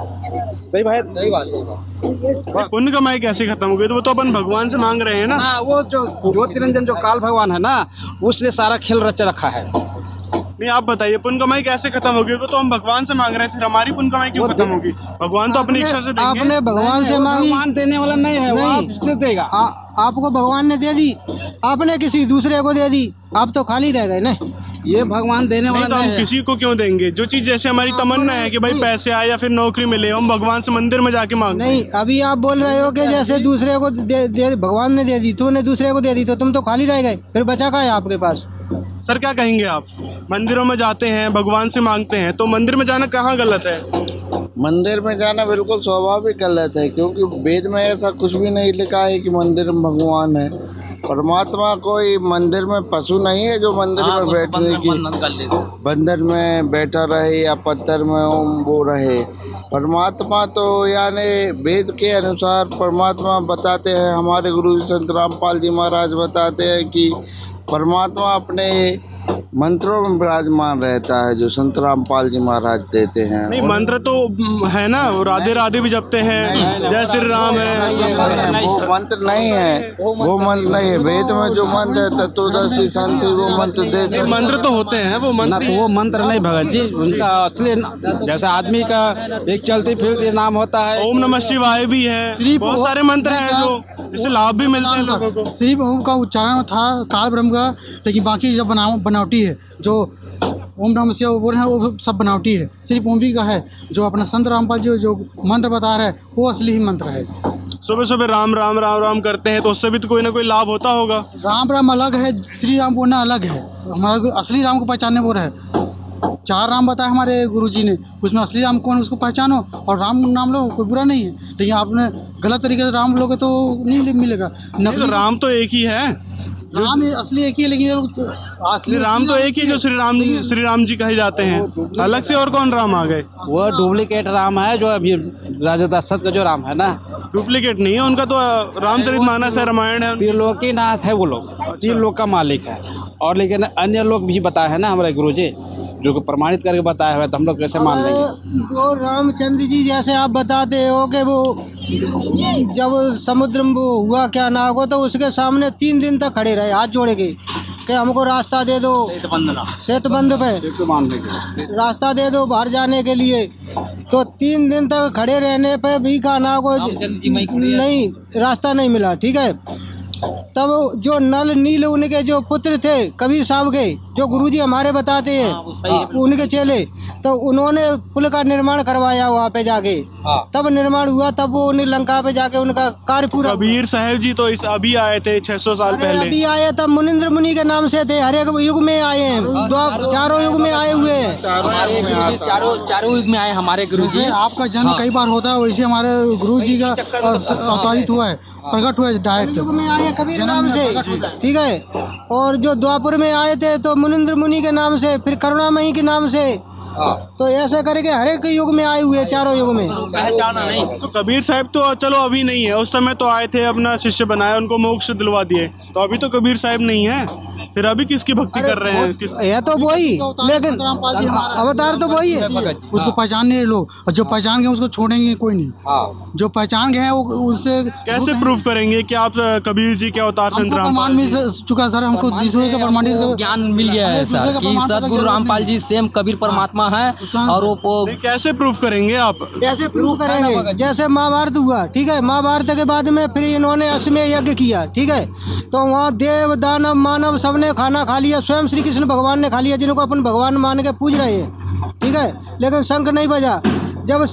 सही बात, सही बात। पुण्य कमाई कैसे खत्म हो गई? तो वो तो अपन भगवान से मांग रहे हैं ना। वो जो ज्योति रंजन जो काल भगवान है ना, उसने सारा खेल रच रखा है। नहीं आप बताइए पुण्य कमाई कैसे खत्म होगी? वो तो हम भगवान से मांग रहे हैं, फिर हमारी पुण्य कमाई क्यों खत्म होगी? भगवान तो अपनी इच्छा से देंगे। आपने भगवान से मांगी, भगवान देने वाला नहीं है, वो आप इसलिए देगा। आपको भगवान ने दे दी, आपने किसी दूसरे को दे दी, आप तो खाली रह गए ना। ये भगवान देने वाला नहीं, तो हम किसी को क्यों देंगे? जो चीज जैसे हमारी तमन्ना है कि भाई पैसे आए या फिर नौकरी मिले, हम भगवान से मंदिर में जाके मांगते हैं। नहीं, अभी आप बोल रहे हो कि जैसे दूसरे को भगवान ने दे दी, तूने दूसरे को दे दी, तो तुम तो खाली रह गए, फिर बचा क्या है आपके पास? सर क्या कहेंगे आप? मंदिरों में जाते हैं, भगवान से मांगते हैं, तो मंदिर में जाना कहाँ गलत है? मंदिर में जाना बिल्कुल स्वाभाविक गलत है, क्योंकि वेद में ऐसा कुछ भी नहीं लिखा है कि मंदिर में भगवान है। परमात्मा कोई मंदिर में पशु नहीं है जो मंदिर में बैठने की, बंदर में बैठा रहे या पत्थर में वो रहे। परमात्मा तो यानी वेद के अनुसार परमात्मा बताते हैं, हमारे गुरु संत रामपाल जी महाराज बताते हैं कि परमात्मा अपने मंत्रों में विराजमान रहता है, जो संत रामपाल जी महाराज देते हैं। नहीं मंत्र तो है ना, राधे राधे भी जपते हैं, जय श्री राम है। वो मंत्र नहीं है, वो मंत्र नहीं है। वेद में जो मंत्र है चतुर्दशी संति, वो मंत्र देते। मंत्र तो होते हैं, वो मंत्र तो वो मंत्र नहीं भगत जी, उनका असली जैसे आदमी का एक चलती फिरती नाम होता है। ओम नमः शिवाय भी है, बहुत सारे मंत्र हैं जो इससे लाभ भी मिलते हैं लोगों को। सिर्फ ओम का उच्चारण था काल ब्रह्म का, लेकिन बाकी जब बनावटी है, जो ओम नमः शिवाय बोल रहे हैं वो सब बनावटी है। सिर्फ ओम भी का है, जो अपना संत रामपाल जी जो मंत्र बता रहे हैं वो असली ही मंत्र है। सुबह सुबह राम राम राम राम करते हैं, तो उससे भी तो कोई ना कोई लाभ होता होगा। राम राम अलग है, श्री राम बोलना अलग है। हमारा असली राम को पहचानने बोल रहे हैं। 4 राम बताए हमारे गुरुजी ने, उसमें असली राम कौन उसको पहचानो, और राम नाम लो, कोई बुरा नहीं है। लेकिन आपने गलत तरीके से राम लोगे तो नहीं मिलेगा। तो राम तो एक ही है, राम असली एक ही है, लेकिन ये लोग असली राम तो एक ही जो श्री राम जी कहे जाते हैं। अलग से और कौन राम आ गए? वो डुप्लीकेट राम है, जो अभी राजा दशरथ का जो राम है ना, डुप्लीकेट नहीं है उनका, तो रामचरितमानस है, रामायण है। त्रिलोकीनाथ है वो लोग, 3 लोक का मालिक है। और लेकिन अन्य लोग भी बताए हैं ना हमारे गुरुजी, जो प्रमाणित करके बताया हुआ है, तो हम लोग कैसे मान लेंगे? वो रामचंद्र जी जैसे आप बताते हो कि वो जब समुद्र में वो हुआ क्या ना हो, तो उसके सामने 3 दिन तक खड़े रहे हाथ जोड़े के कि हमको रास्ता दे दो, सेतुबंध पे रास्ता दे दो बाहर जाने के लिए। तो 3 दिन तक खड़े रहने पे भी का ना को नहीं रास्ता नहीं मिला, ठीक है। तब जो नल नील उनके जो पुत्र थे कबीर साहब के, जो गुरुजी हमारे बताते हैं उनके चेले, तो उन्होंने पुल का निर्माण करवाया वहाँ पे जाके, तब निर्माण हुआ, तब वो उन्हें लंका पे जाके उनका कार्य पूरा। कबीर साहब जी तो इस अभी आए थे 600 साल पहले। अभी आए तब मुनिंद्र मुनि के नाम से थे, हर एक युग में आए हैं, चारों युग में आए हुए हैं, चारों युग में आए हमारे गुरुजी। आपका जन्म कई बार होता है, वैसे हमारे गुरुजी का अवतारित हुआ है, प्रकट हुआ है डायरेक्ट युग में आए कबीर नाम से, ठीक है। और जो द्वापर में आए थे तो मुनिंद्र मुनि के नाम से, फिर करुणामयी के नाम से, तो ऐसे करके हर एक युग में आए हुए, चारों युग में। पहचाना नहीं। तो कबीर साहब तो चलो अभी नहीं है, उस समय तो आए थे, अपना शिष्य बनाया, उनको मोक्ष दिलवा दिए, तो अभी तो कबीर साहब नहीं है, फिर अभी किसकी भक्ति कर रहे हैं? किस है तो वही, लेकिन अवतार तो वही है, उसको पहचान नहीं लोग, और जो पहचान गए उसको छोड़ेंगे कोई नहीं। जो पहचान गए वो उससे कैसे प्रूव करेंगे कि आप कबीर जी के अवतार संत रामपाल? मिल चुका सर, हमको दूसरे का प्रमाणित ज्ञान मिल गया है सर कि सदगुरु रामपाल जी सेम कबीर परमात्मा है। और वो कैसे प्रूव करेंगे आप? कैसे प्रूव करेंगे? जैसे महाभारत हुआ, ठीक है, महाभारत के बाद में फिर इन्होंने अश्वमेध यज्ञ किया, ठीक है, तो वहाँ देव दानव मानव सबने खाना खा लिया, स्वयं श्री कृष्ण भगवान ने खा लिया, जिनको अपन भगवान मान के पूज रहे हैं, ठीक है, लेकिन शंख नहीं बजा। जब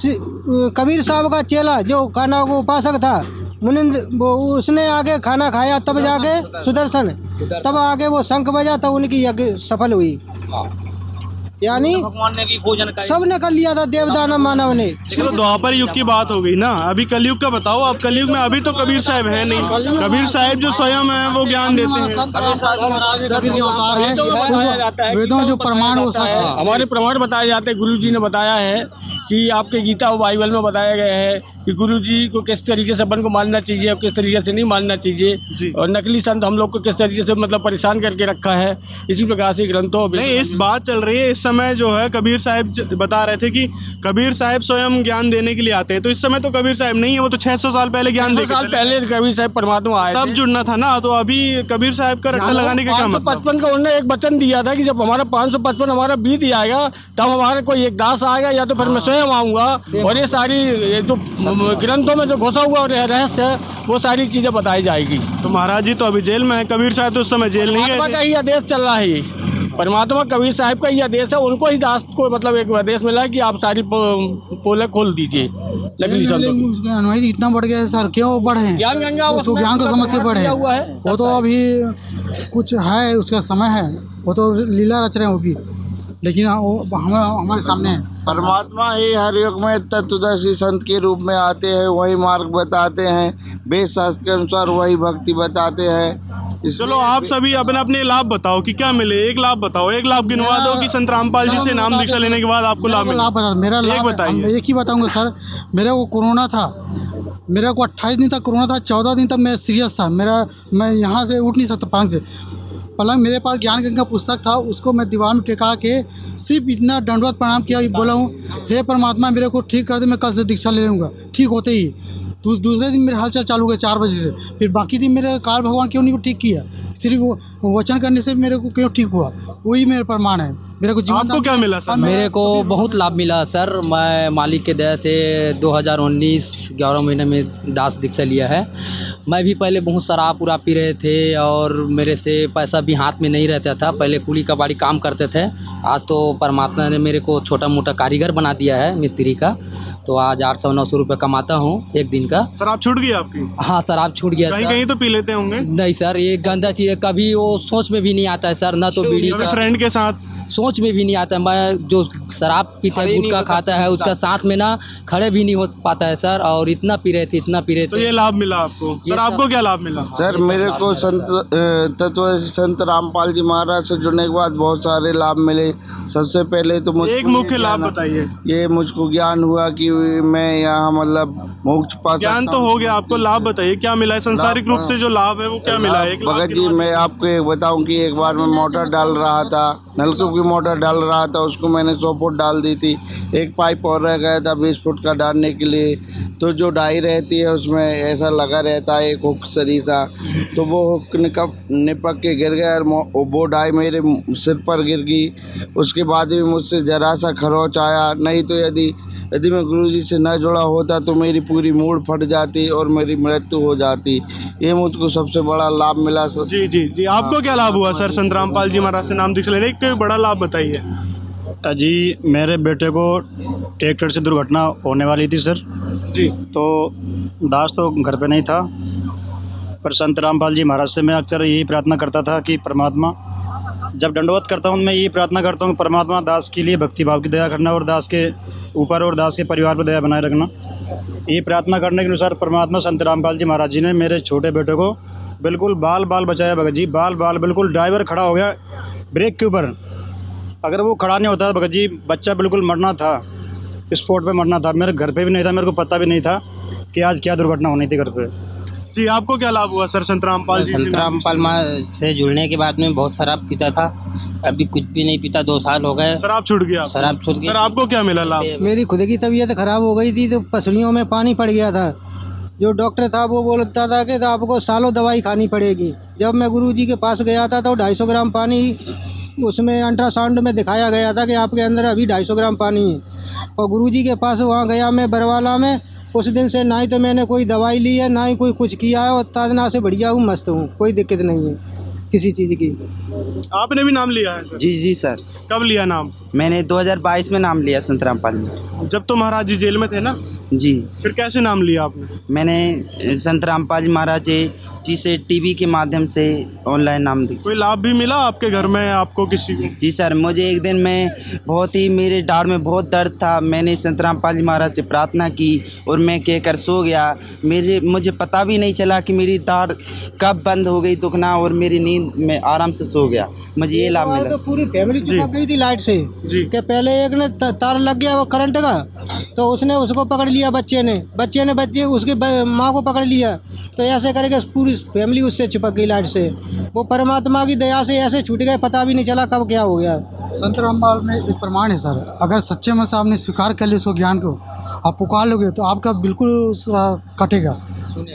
कबीर साहब का चेला जो खाना को उपासक था मुनिंद्र, वो उसने आगे खाना खाया, तब जाके सुदर्शन, तब आगे वो शंख बजा, तब उनकी यज्ञ सफल हुई। यानी भगवान ने भी भोजन का सबने कर लिया था, देव दानव मानव ने। चलो द्वापर युग की बात हो गई ना, अभी कलयुग का बताओ। आप कलयुग में अभी तो कबीर साहब है नहीं, कबीर साहब जो स्वयं है वो ज्ञान देते हैं। कबीर के अवतार है, वेदों जो प्रमाण वो सच। हमारे प्रमाण बताए जाते हैं, गुरु जी ने बताया है कि आपके गीता और बाइबल में बताया गया है कि गुरु जी को किस तरीके से अपन को मानना चाहिए और किस तरीके से नहीं मानना चाहिए, और नकली संत हम लोग को किस तरीके से मतलब परेशान करके रखा है, इसी प्रकार से ग्रंथों में इस बात चल रही है। इस समय जो है कबीर साहब बता रहे थे कि कबीर साहब स्वयं ज्ञान देने के लिए आते हैं, तो इस समय तो कबीर साहब नहीं है, वो तो 600 साल पहले ज्ञान देके साल पहले कबीर साहब परमात्मा आए, तब जुड़ना था ना, तो अभी कबीर साहब का रट्टा लगाने का क्या मतलब? 555 का उन्होंने एक वचन दिया था कि जब हमारा 555 हमारा बीत जाएगा तब हमारा कोई एक दास आएगा, या तो फिर मैं स्वयं आऊँगा, और ये सारी जो ग्रंथों में जो घुसा हुआ रहस्य है वो सारी चीजें बताई जाएगी। तो महाराज जी तो अभी जेल में है, कबीर साहब तो उस समय जेल नहीं गए थे। का ही आदेश चल रहा है, परमात्मा कबीर साहब का ही आदेश है, उनको ही दास को मतलब एक आदेश मिला है कि आप सारी पोले खोल दीजिए नकली संतों। अनुयायी इतना बढ़ गया है सर, क्यों बढ़े हैं? ज्ञान गंगा उसको ज्ञान को समझ के बढ़े, वो तो अभी कुछ है, उसका समय है, वो तो लीला रच रहे हैं वो भी, लेकिन हमारे सामने है। परमात्मा ही हर युग में तत्वदर्शी संत के रूप में आते हैं, वही मार्ग बताते हैं, वेद शास्त्र के अनुसार वही भक्ति बताते हैं। चलो आप सभी अपने अपने लाभ बताओ कि क्या मिले, एक लाभ बताओ, एक लाभ गिनवा दो कि संत रामपाल जी से नाम दीक्षा लेने के बाद आपको लाभ मिला। मेरा लाभ बताइए। एक ही बताऊंगा सर, मेरे को कोरोना था, मेरे को 28 दिन तक कोरोना था, 14 दिन तक मैं सीरियस था, मैं यहाँ से उठ नहीं सकता पलंग से। पलंग मेरे पास ज्ञान गंगा पुस्तक था, उसको मैं दीवार में टिका के सिर्फ इतना दंडवत प्रणाम किया, बोला हूँ हे परमात्मा मेरे को ठीक कर दे, मैं कल से दीक्षा ले लूँगा। ठीक होते ही दूसरे दिन मेरे हलचल चालू हो गए 4 बजे से, फिर बाकी दिन मेरे काल भगवान क्यों नहीं ठीक किया, सिर्फ वो वचन करने से मेरे को क्यों ठीक हुआ, वही मेरे प्रमाण है। मेरे को जीवन आपको क्या मिला सर? मेरे को बहुत लाभ मिला सर, मैं मालिक के दया से 2019 11 महीने में दास दीक्षा लिया है। मैं भी पहले बहुत शराब पूरा पी रहे थे और मेरे से पैसा भी हाथ में नहीं रहता था, पहले कुली कबाड़ी काम करते थे। आज तो परमात्मा ने मेरे को छोटा मोटा कारीगर बना दिया है मिस्त्री का, तो आज 800-900 रुपये कमाता हूँ एक दिन का। शराब छूट गई आपकी? हाँ शराब छूट गया। कहीं तो पी लेते होंगे? नहीं सर, ये गंदा चीज़ है, कभी वो सोच में भी नहीं आता है सर, ना तो बीड़ी फ्रेंड के साथ सोच में भी नहीं आता है। मैं जो शराब पीता है, गुटखा खाता है, उसका साथ में ना खड़े भी नहीं हो पाता है सर, और इतना पी रहे थे। तो ये लाभ मिला आपको सर? आपको क्या लाभ मिला? सर मेरे को संत रामपाल जी महाराज से जुड़ने के बाद बहुत सारे लाभ मिले। सबसे पहले तो मुझे एक मुख्य लाभ बताइए। ये मुझको ज्ञान हुआ कि मैं यहाँ मतलब मोक्ष पा सकता हूं। ज्ञान तो हो गया, आपको लाभ बताइए क्या मिला है? संसारिक रूप से जो लाभ है वो क्या मिला है? भगत जी मैं आपको एक बताऊं कि एक बार मैं मोटर डाल रहा था, नलकूप की मोटर डाल रहा था, उसको मैंने 100 फुट डाल दी थी, एक पाइप और रह गया था 20 फुट का डालने के लिए। तो जो डाई रहती है उसमें ऐसा लगा रहता है एक हुक सरी सा, तो वो हुक निपक के गिर गया और वो डाई मेरे सिर पर गिर गई। उसके बाद भी मुझसे जरा सा खरोच आया, नहीं तो यदि मैं गुरुजी से न जुड़ा होता तो मेरी पूरी मूड फट जाती और मेरी मृत्यु हो जाती। ये मुझको सबसे बड़ा लाभ मिला सर। जी जी जी, आपको क्या लाभ हुआ सर संत रामपाल जी महाराज से नाम दीक्षा लेने? कोई बड़ा लाभ बताइए। जी मेरे बेटे को ट्रैक्टर से दुर्घटना होने वाली थी सर जी। तो दास तो घर पे नहीं था, पर संत रामपाल जी महाराज से मैं अक्सर यही प्रार्थना करता था कि परमात्मा, जब दंडवत करता हूँ मैं यही प्रार्थना करता हूँ कि परमात्मा दास के लिए भक्ति भाव की दया करना और दास के ऊपर और दास के परिवार पर दया बनाए रखना। ये प्रार्थना करने के अनुसार परमात्मा संत रामपाल जी महाराज जी ने मेरे छोटे बेटे को बिल्कुल बाल बाल बचाया भगत जी, बाल बाल। बिल्कुल ड्राइवर खड़ा हो गया ब्रेक के ऊपर, अगर वो खड़ा नहीं होता भगत जी बच्चा बिल्कुल मरना था, स्पॉट पे मरना था। मेरे घर पे भी नहीं था, मेरे को पता भी नहीं था कि आज क्या दुर्घटना होनी थी घर पे। जी, आपको क्या लाभ हुआ सर संत रामपाल जी? संत रामपाल से जुड़ने के बाद में बहुत शराब पीता था, अभी कुछ भी नहीं पीता, 2 साल हो गए। शराब छूट गया? शराब छूट गया। सर आपको क्या मिला लाभ? मेरी खुद की तबीयत खराब हो गई थी तो पसलियों में पानी पड़ गया था। जो डॉक्टर था वो बोलता था कि आपको सालों दवाई खानी पड़ेगी। जब मैं गुरुजी के पास गया था तो 250 ग्राम पानी, उसमें अल्ट्रासाउंड में दिखाया गया था कि आपके अंदर अभी 250 ग्राम पानी है। और गुरुजी के पास वहाँ गया मैं बरवाला में, उस दिन से ना ही तो मैंने कोई दवाई ली है ना ही कोई कुछ किया है, और ताजना से बढ़िया हूँ, मस्त हूँ, कोई दिक्कत नहीं है किसी चीज़ की। आपने भी नाम लिया है सर? जी जी सर, कब लिया नाम? मैंने 2022 में नाम लिया संत रामपाल में। जब तो महाराज जी जेल में थे ना? जी। फिर कैसे नाम लिया आपने? मैंने संत रामपाल जी महाराज जी से टीवी के माध्यम से ऑनलाइन नाम दी। कोई लाभ भी मिला आपके घर में आपको किसी को? जी सर, मुझे एक दिन में बहुत ही मेरे डार में बहुत दर्द था, मैंने संत रामपाल जी महाराज से प्रार्थना की और मैं कहकर सो गया। मुझे पता भी नहीं चला कि मेरी दाढ़ कब बंद हो गई दुखना, और मेरी नींद में आराम से सो गया। मुझे ये लाभ मिला। तो पूरी फैमिली चिपक गई थी लाइट से कि पहले एक ने तार लग गया वो करंट का, तो उसने उसको पकड़ लिया, बच्चे ने उसकी माँ को पकड़ लिया, तो ऐसे करके पूरी फैमिली उससे चिपक गई लाइट से। वो परमात्मा की दया से ऐसे छूट गए, पता भी नहीं चला कब क्या हो गया। संत रामपाल में एक प्रमाण है सर, अगर सच्चे मन से आपने स्वीकार कर लिया उसको ज्ञान को, आप पुकार लोगे तो आपका बिल्कुल उसका कटेगा।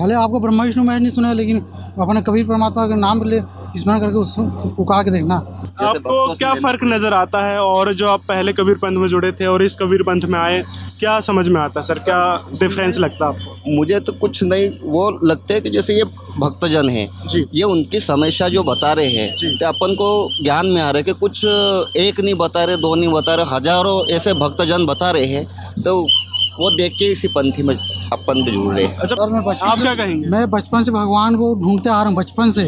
भले आपको ब्रह्मा विष्णु महेश नहीं सुना, लेकिन अपने कबीर परमात्मा का नाम ले स्मरण करके उसको पुकार के देखना। आपको क्या फर्क नजर आता है और जो आप पहले कबीर पंथ में जुड़े थे और इस कबीर पंथ में आए, क्या समझ में आता है सर? क्या डिफरेंस लगता है आपको? मुझे तो कुछ नहीं, वो लगते है कि जैसे ये भक्तजन है, ये उनकी समस्या जो बता रहे हैं तो अपन को ज्ञान में आ रहा है कि कुछ एक नहीं बता रहे, 2 नहीं बता रहे, हजारों ऐसे भक्तजन बता रहे हैं, तो वो देख के इसी पंथी में अपन भी जुड़ रहे हैं। अच्छा, आप क्या कहेंगे? मैं बचपन से भगवान को ढूंढते आ रहा हूँ, बचपन से।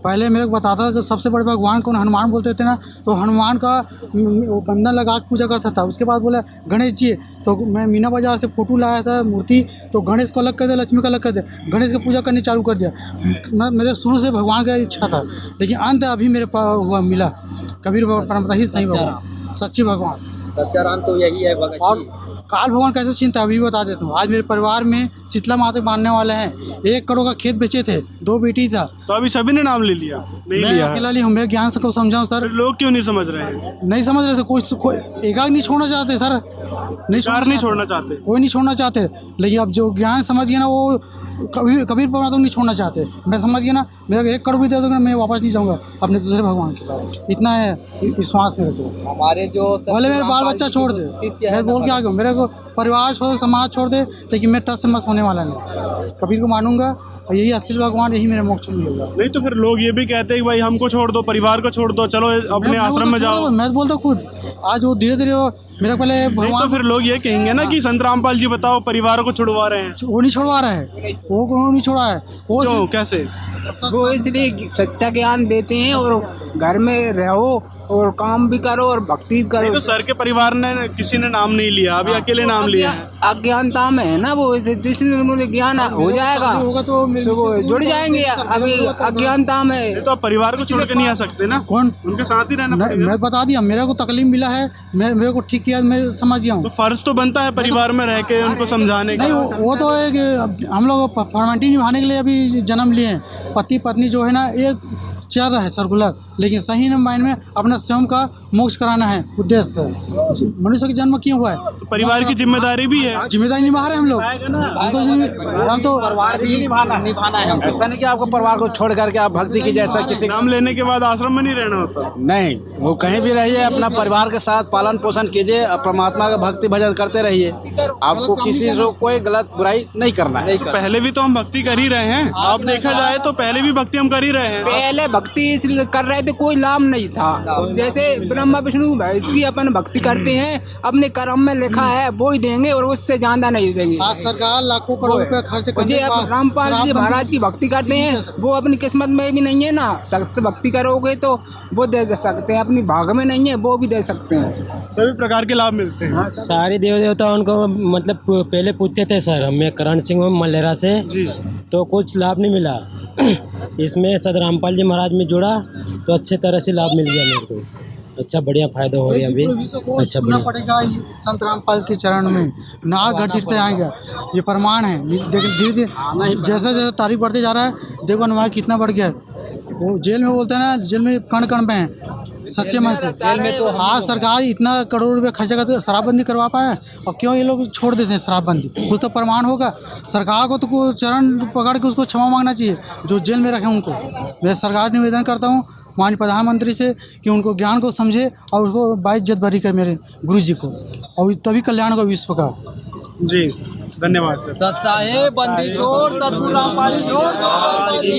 पहले मेरे को बताता था कि सबसे बड़े भगवान कौन, हनुमान बोलते थे ना, तो हनुमान का बंधन लगा के पूजा करता था। उसके बाद बोला गणेश जी, तो मैं मीना बाजार से फोटो लाया था मूर्ति, तो गणेश को अलग कर दिया, लक्ष्मी को अलग कर दिया, गणेश की पूजा करनी चालू कर दिया। मेरे शुरू से भगवान का इच्छा था, लेकिन अंत अभी मेरे पास हुआ मिला, कबीर परंपरा ही सही भगवान, सच्ची भगवान, सच्चा राम तो यही है भगत और जी। काल भगवान कैसे चिंता अभी बता देता हूँ। आज मेरे परिवार में शीतला माता मानने वाले हैं, 1 करोड़ का खेत बेचे थे, 2 बेटी था, तो अभी सभी ने नाम ले लिया? नहीं मैं लिया है? अकेला मैं ज्ञान से को समझाऊँ सर? फिर लोग क्यों नहीं समझ रहे हैं? नहीं समझ रहे, कोई एकाक नहीं छोड़ना चाहते सर, नहीं छोड़ना चाहते, कोई नहीं छोड़ना चाहते। लेकिन अब जो ज्ञान समझ गया ना, वो कबीर परमात्मा नहीं छोड़ना चाहते। मैं समझ गया ना, मेरा 1 करोड़ भी दे दोगे ना, मैं वापस नहीं जाऊँगा अपने दूसरे भगवान के पास, इतना है विश्वास मेरे को। हमारे जो भले मेरे बाल बच्चा छोड़ दे, मैं बोल के आ गया, मेरे को परिवार छोड़ दे, समाज छोड़ दे, लेकिन मैं टच से मत होने वाला नहीं, कबीर को मानूंगा, और यही असली भगवान, यही मेरा मोक्ष मिलेगा। नहीं तो फिर लोग ये भी कहते हैं कि भाई हमको छोड़ दो, परिवार को छोड़ दो, चलो अपने आश्रम में जाओ। मैं बोलता खुद, आज वो धीरे धीरे मेरा पहले भगवान, तो फिर लोग ये कहेंगे ना कि संत रामपाल जी बताओ परिवार को छुड़वा रहे हैं। वो नहीं छुड़वा रहा है, वो नहीं छोड़ा है, वो क्यों, कैसे? वो इसलिए सच्चा ज्ञान देते हैं, और घर में रहो और काम भी करो और भक्ति भी करो। तो सर के परिवार ने किसी ने नाम नहीं लिया, अभी अकेले नाम लिया है। अज्ञानता में है ना वो, मुझे ज्ञान हो जाएगा होगा तो वो जुड़ जाएंगे, अभी अज्ञानता में। तो आप परिवार को छोड़ के नहीं आ सकते ना? कौन? उनके साथ ही रहना पड़ेगा। मैं बता दिया, मेरे को तकलीफ मिला है, मेरे को ठीक किया, मैं समझ गया हूँ। तो फर्ज तो बनता है परिवार में रह के उनको समझाने का। नहीं, वो तो एक हम लोग फॉर्मेलिटी निभाने के लिए अभी जन्म लिए हैं। पति पत्नी जो है ना, एक चल रहा है सर्कुलर, लेकिन सही मायने में अपना स्वयं का मोक्ष कराना है उद्देश्य से। मनुष्य का जन्म क्यों हुआ है? तो परिवार की जिम्मेदारी भी है। जिम्मेदारी निभा रहे हैं हम लोग। हम तो परिवार भी निभाना है। ऐसा नहीं कि आपको परिवार को छोड़ करके आप भक्ति की जैसा किसी नाम लेने के बाद आश्रम में नहीं रहना होता। नहीं, वो कहीं भी रहिए, अपना परिवार के साथ पालन पोषण कीजिए, परमात्मा का भक्ति भजन करते रहिए। आपको किसी से कोई गलत बुराई नहीं करना है। पहले भी तो हम भक्ति कर ही रहे हैं, आप देखा जाए तो पहले भी भक्ति हम कर ही रहे हैं। पहले भक्ति इसलिए कर रहे थे, कोई लाभ नहीं था। जैसे ब्रह्मा विष्णु इसकी अपन भक्ति करते हैं, अपने कर्म में लिखा है वो ही देंगे और उससे ज्यादा नहीं देंगे। सरकार लाखों करोड़ रुपए खर्च करके रामपाल जी महाराज की भक्ति करते हैं, वो अपनी किस्मत में भी नहीं है ना। सख्त भक्ति करोगे तो वो दे सकते हैं, अपनी भाग में नहीं है वो भी दे सकते हैं। सभी प्रकार के लाभ मिलते हैं। सारे देव देवता उनको मतलब पहले पूछते थे सर, मैं करण सिंह हूँ मलेरा से, तो कुछ लाभ नहीं मिला। इसमें सद रामपाल जी महाराज में जुड़ा तो अच्छे तरह से लाभ मिल गया मेरे को। अच्छा बढ़िया फायदा हो गया अभी। अच्छा बढ़िया पड़ेगा संत रामपाल के चरण में, नाग घटित आएगा, ये प्रमाण है। धीरे धीरे जैसे जैसे तारीफ बढ़ते जा रहा है, देखो अनुमान कितना बढ़ गया है। वो जेल में बोलते हैं ना, जेल में कण कण में है सच्चे मन से। तो आज सरकार इतना करोड़ रुपए खर्चा करते तो शराबबंदी करवा पाए, और क्यों ये लोग छोड़ देते हैं शराबबंदी? कुछ तो प्रमाण होगा। सरकार को तो चरण पकड़ के उसको क्षमा मांगना चाहिए जो जेल में रखे उनको। मैं सरकार निवेदन करता हूँ माननीय प्रधानमंत्री से कि उनको ज्ञान को समझे और उसको बाइज्जत बरी कर मेरे गुरु जी को, और तभी कल्याण को विश्व का। जी धन्यवाद सर। साहेब बंदी छोड़ सतगुरु रामपाल जी।